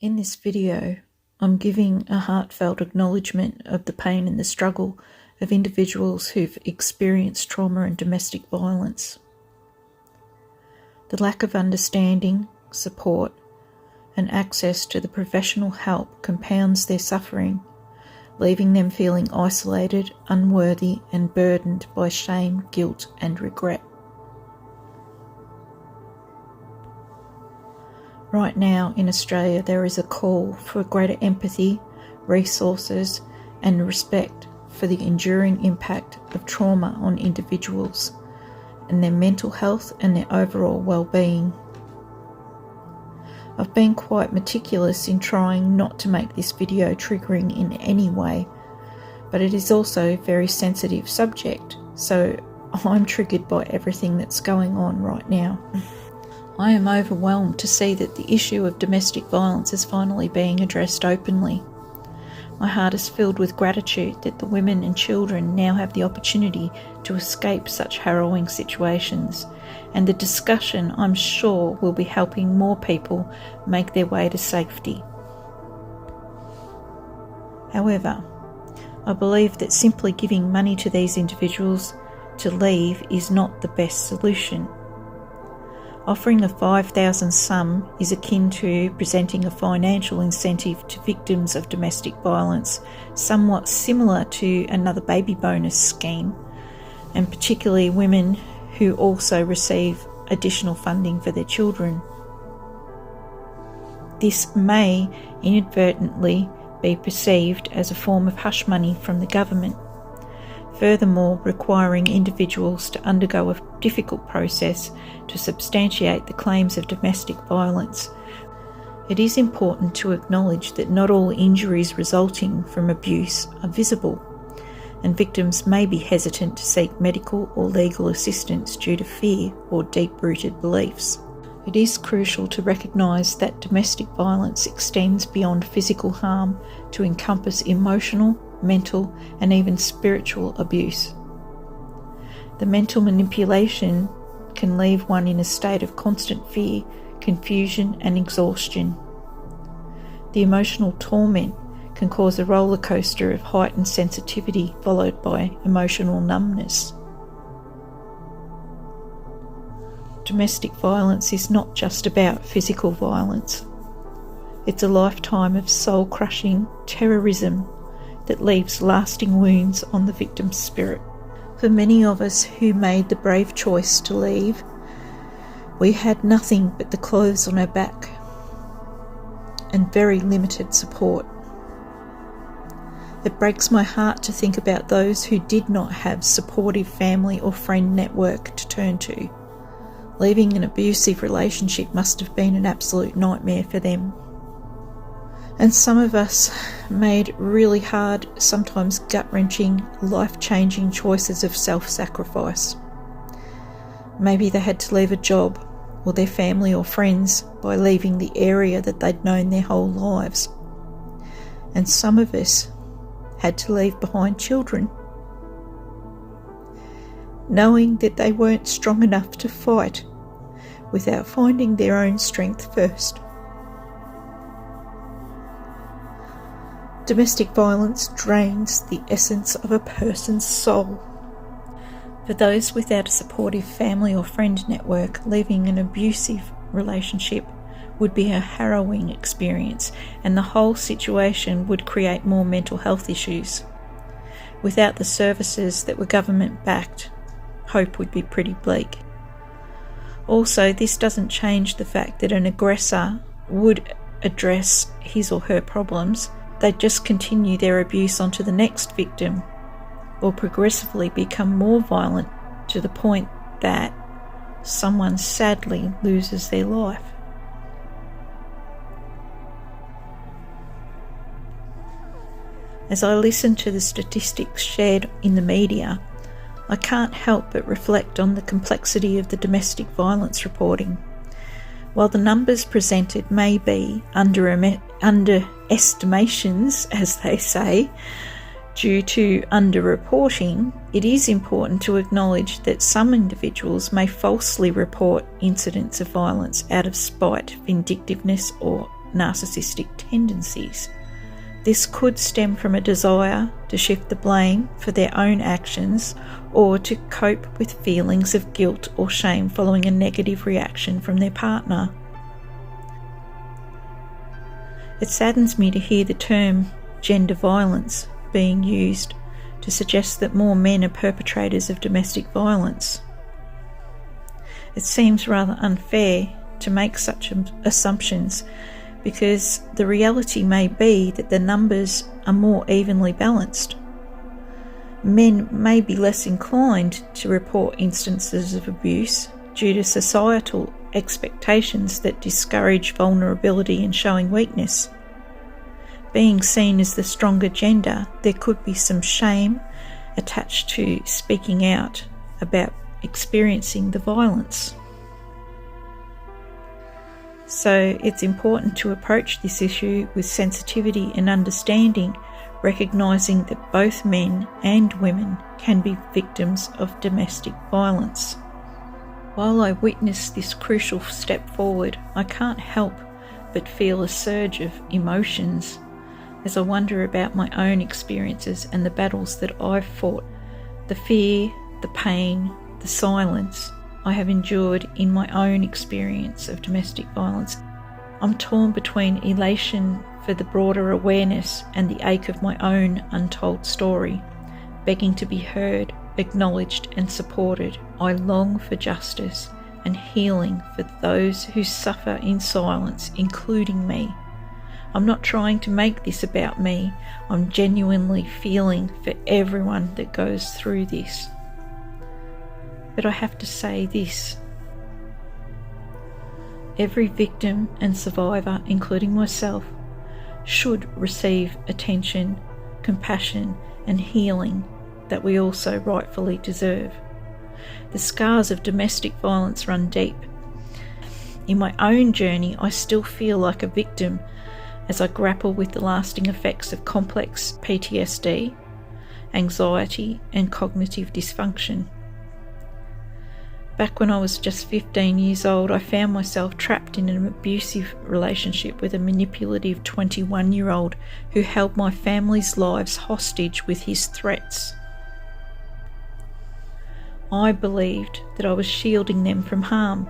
In this video, I'm giving a heartfelt acknowledgement of the pain and the struggle of individuals who've experienced trauma and domestic violence. The lack of understanding, support, and access to the professional help compounds their suffering, leaving them feeling isolated, unworthy, and burdened by shame, guilt, and regret. Right now in Australia, there is a call for greater empathy, resources, and respect for the enduring impact of trauma on individuals and their mental health and their overall well-being. I've been quite meticulous in trying not to make this video triggering in any way, but it is also a very sensitive subject, so I'm triggered by everything that's going on right now. I am overwhelmed to see that the issue of domestic violence is finally being addressed openly. My heart is filled with gratitude that the women and children now have the opportunity to escape such harrowing situations, and the discussion, I'm sure, will be helping more people make their way to safety. However, I believe that simply giving money to these individuals to leave is not the best solution. Offering a $5,000 sum is akin to presenting a financial incentive to victims of domestic violence, somewhat similar to another baby bonus scheme, and particularly women who also receive additional funding for their children. This may inadvertently be perceived as a form of hush money from the government, furthermore requiring individuals to undergo a difficult process to substantiate the claims of domestic violence. It is important to acknowledge that not all injuries resulting from abuse are visible, and victims may be hesitant to seek medical or legal assistance due to fear or deep-rooted beliefs. It is crucial to recognise that domestic violence extends beyond physical harm to encompass emotional, mental, and even spiritual abuse. The mental manipulation can leave one in a state of constant fear, confusion, and exhaustion. The emotional torment can cause a roller coaster of heightened sensitivity followed by emotional numbness. Domestic violence is not just about physical violence. It's a lifetime of soul-crushing terrorism that leaves lasting wounds on the victim's spirit. For many of us who made the brave choice to leave, we had nothing but the clothes on our back and very limited support. It breaks my heart to think about those who did not have supportive family or friend network to turn to. Leaving an abusive relationship must have been an absolute nightmare for them. And some of us made really hard, sometimes gut-wrenching, life-changing choices of self-sacrifice. Maybe they had to leave a job or their family or friends by leaving the area that they'd known their whole lives. And some of us had to leave behind children, knowing that they weren't strong enough to fight without finding their own strength first. Domestic violence drains the essence of a person's soul. For those without a supportive family or friend network, leaving an abusive relationship would be a harrowing experience, and the whole situation would create more mental health issues. Without the services that were government-backed, hope would be pretty bleak. Also, this doesn't change the fact that an aggressor would address his or her problems. They'd just continue their abuse onto the next victim, or progressively become more violent to the point that someone sadly loses their life. As I listen to the statistics shared in the media, I can't help but reflect on the complexity of the domestic violence reporting. While the numbers presented may be underestimations, as they say, due to underreporting, it is important to acknowledge that some individuals may falsely report incidents of violence out of spite, vindictiveness, or narcissistic tendencies. This could stem from a desire to shift the blame for their own actions or to cope with feelings of guilt or shame following a negative reaction from their partner. It saddens me to hear the term gender violence being used to suggest that more men are perpetrators of domestic violence. It seems rather unfair to make such assumptions, because the reality may be that the numbers are more evenly balanced. Men may be less inclined to report instances of abuse due to societal expectations that discourage vulnerability and showing weakness. Being seen as the stronger gender, there could be some shame attached to speaking out about experiencing the violence. So it's important to approach this issue with sensitivity and understanding, recognising that both men and women can be victims of domestic violence. While I witness this crucial step forward, I can't help but feel a surge of emotions as I wonder about my own experiences and the battles that I've fought, the fear, the pain, the silence I have endured in my own experience of domestic violence. I'm torn between elation for the broader awareness and the ache of my own untold story, begging to be heard, acknowledged and supported. I long for justice and healing for those who suffer in silence, including me. I'm not trying to make this about me. I'm genuinely feeling for everyone that goes through this. But I have to say this: every victim and survivor, including myself, should receive attention, compassion and healing that we also rightfully deserve. The scars of domestic violence run deep. In my own journey, I still feel like a victim as I grapple with the lasting effects of complex PTSD, anxiety and cognitive dysfunction. Back when I was just 15 years old, I found myself trapped in an abusive relationship with a manipulative 21-year-old who held my family's lives hostage with his threats. I believed that I was shielding them from harm,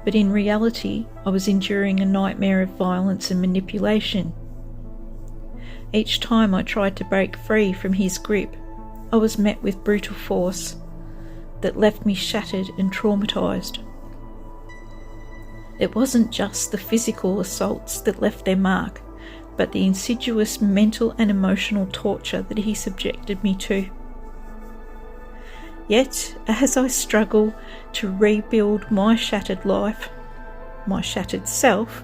but in reality, I was enduring a nightmare of violence and manipulation. Each time I tried to break free from his grip, I was met with brutal force that left me shattered and traumatised. It wasn't just the physical assaults that left their mark, but the insidious mental and emotional torture that he subjected me to. Yet, as I struggle to rebuild my shattered life, my shattered self,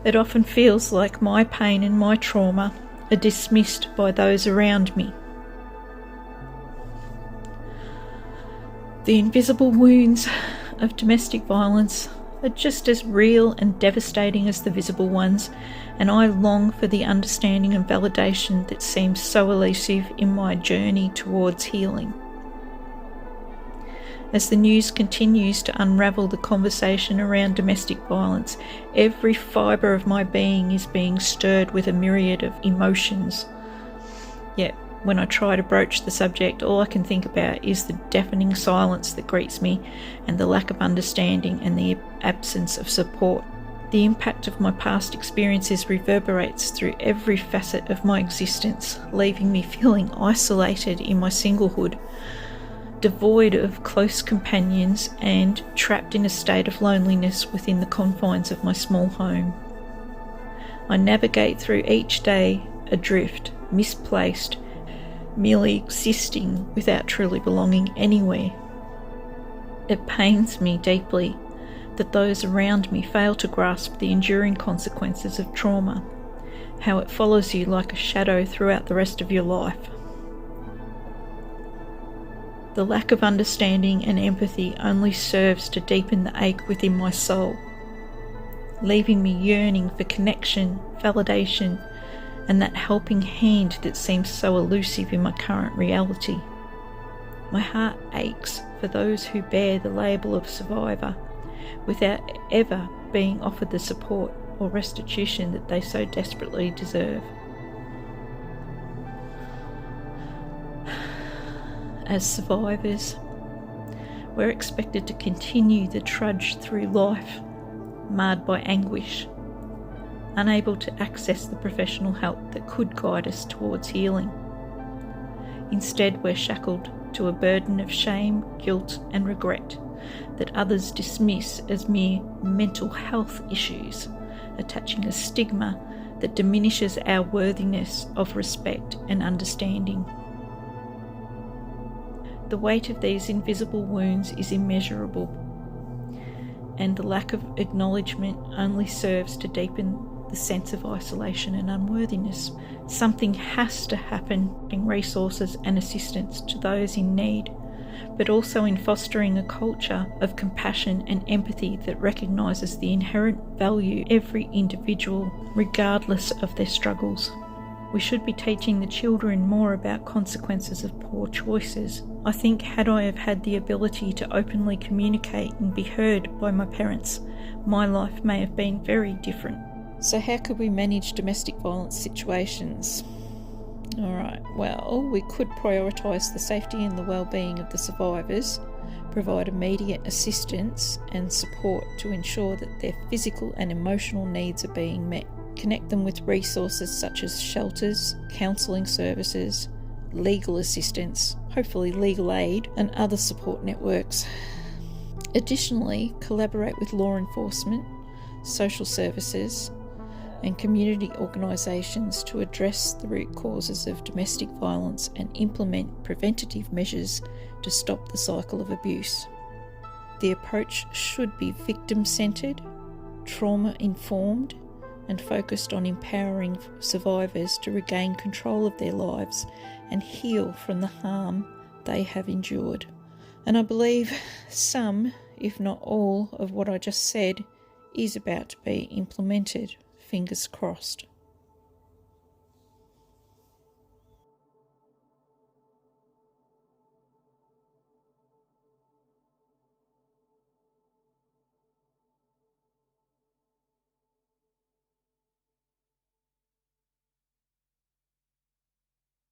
it often feels like my pain and my trauma are dismissed by those around me. The invisible wounds of domestic violence are just as real and devastating as the visible ones, and I long for the understanding and validation that seems so elusive in my journey towards healing. As the news continues to unravel the conversation around domestic violence, every fibre of my being is being stirred with a myriad of emotions. Yet, when I try to broach the subject, all I can think about is the deafening silence that greets me and the lack of understanding and the absence of support. The impact of my past experiences reverberates through every facet of my existence, leaving me feeling isolated in my singlehood, devoid of close companions and trapped in a state of loneliness within the confines of my small home. I navigate through each day adrift, misplaced, merely existing without truly belonging anywhere. It pains me deeply that those around me fail to grasp the enduring consequences of trauma, how it follows you like a shadow throughout the rest of your life. The lack of understanding and empathy only serves to deepen the ache within my soul, leaving me yearning for connection, validation, and that helping hand that seems so elusive in my current reality. My heart aches for those who bear the label of survivor without ever being offered the support or restitution that they so desperately deserve. As survivors, we're expected to continue the trudge through life, marred by anguish, unable to access the professional help that could guide us towards healing. Instead, we're shackled to a burden of shame, guilt, and regret that others dismiss as mere mental health issues, attaching a stigma that diminishes our worthiness of respect and understanding. The weight of these invisible wounds is immeasurable, and the lack of acknowledgement only serves to deepen the sense of isolation and unworthiness. Something has to happen in resources and assistance to those in need, but also in fostering a culture of compassion and empathy that recognises the inherent value of every individual, regardless of their struggles. We should be teaching the children more about consequences of poor choices. I think had I have had the ability to openly communicate and be heard by my parents, my life may have been very different. So how could we manage domestic violence situations? Alright, well, we could prioritise the safety and the well-being of the survivors, provide immediate assistance and support to ensure that their physical and emotional needs are being met. Connect them with resources such as shelters, counselling services, legal assistance, hopefully legal aid, and other support networks. Additionally, collaborate with law enforcement, social services, and community organisations to address the root causes of domestic violence and implement preventative measures to stop the cycle of abuse. The approach should be victim-centred, trauma-informed, and focused on empowering survivors to regain control of their lives and heal from the harm they have endured. And I believe some, if not all, of what I just said is about to be implemented. Fingers crossed.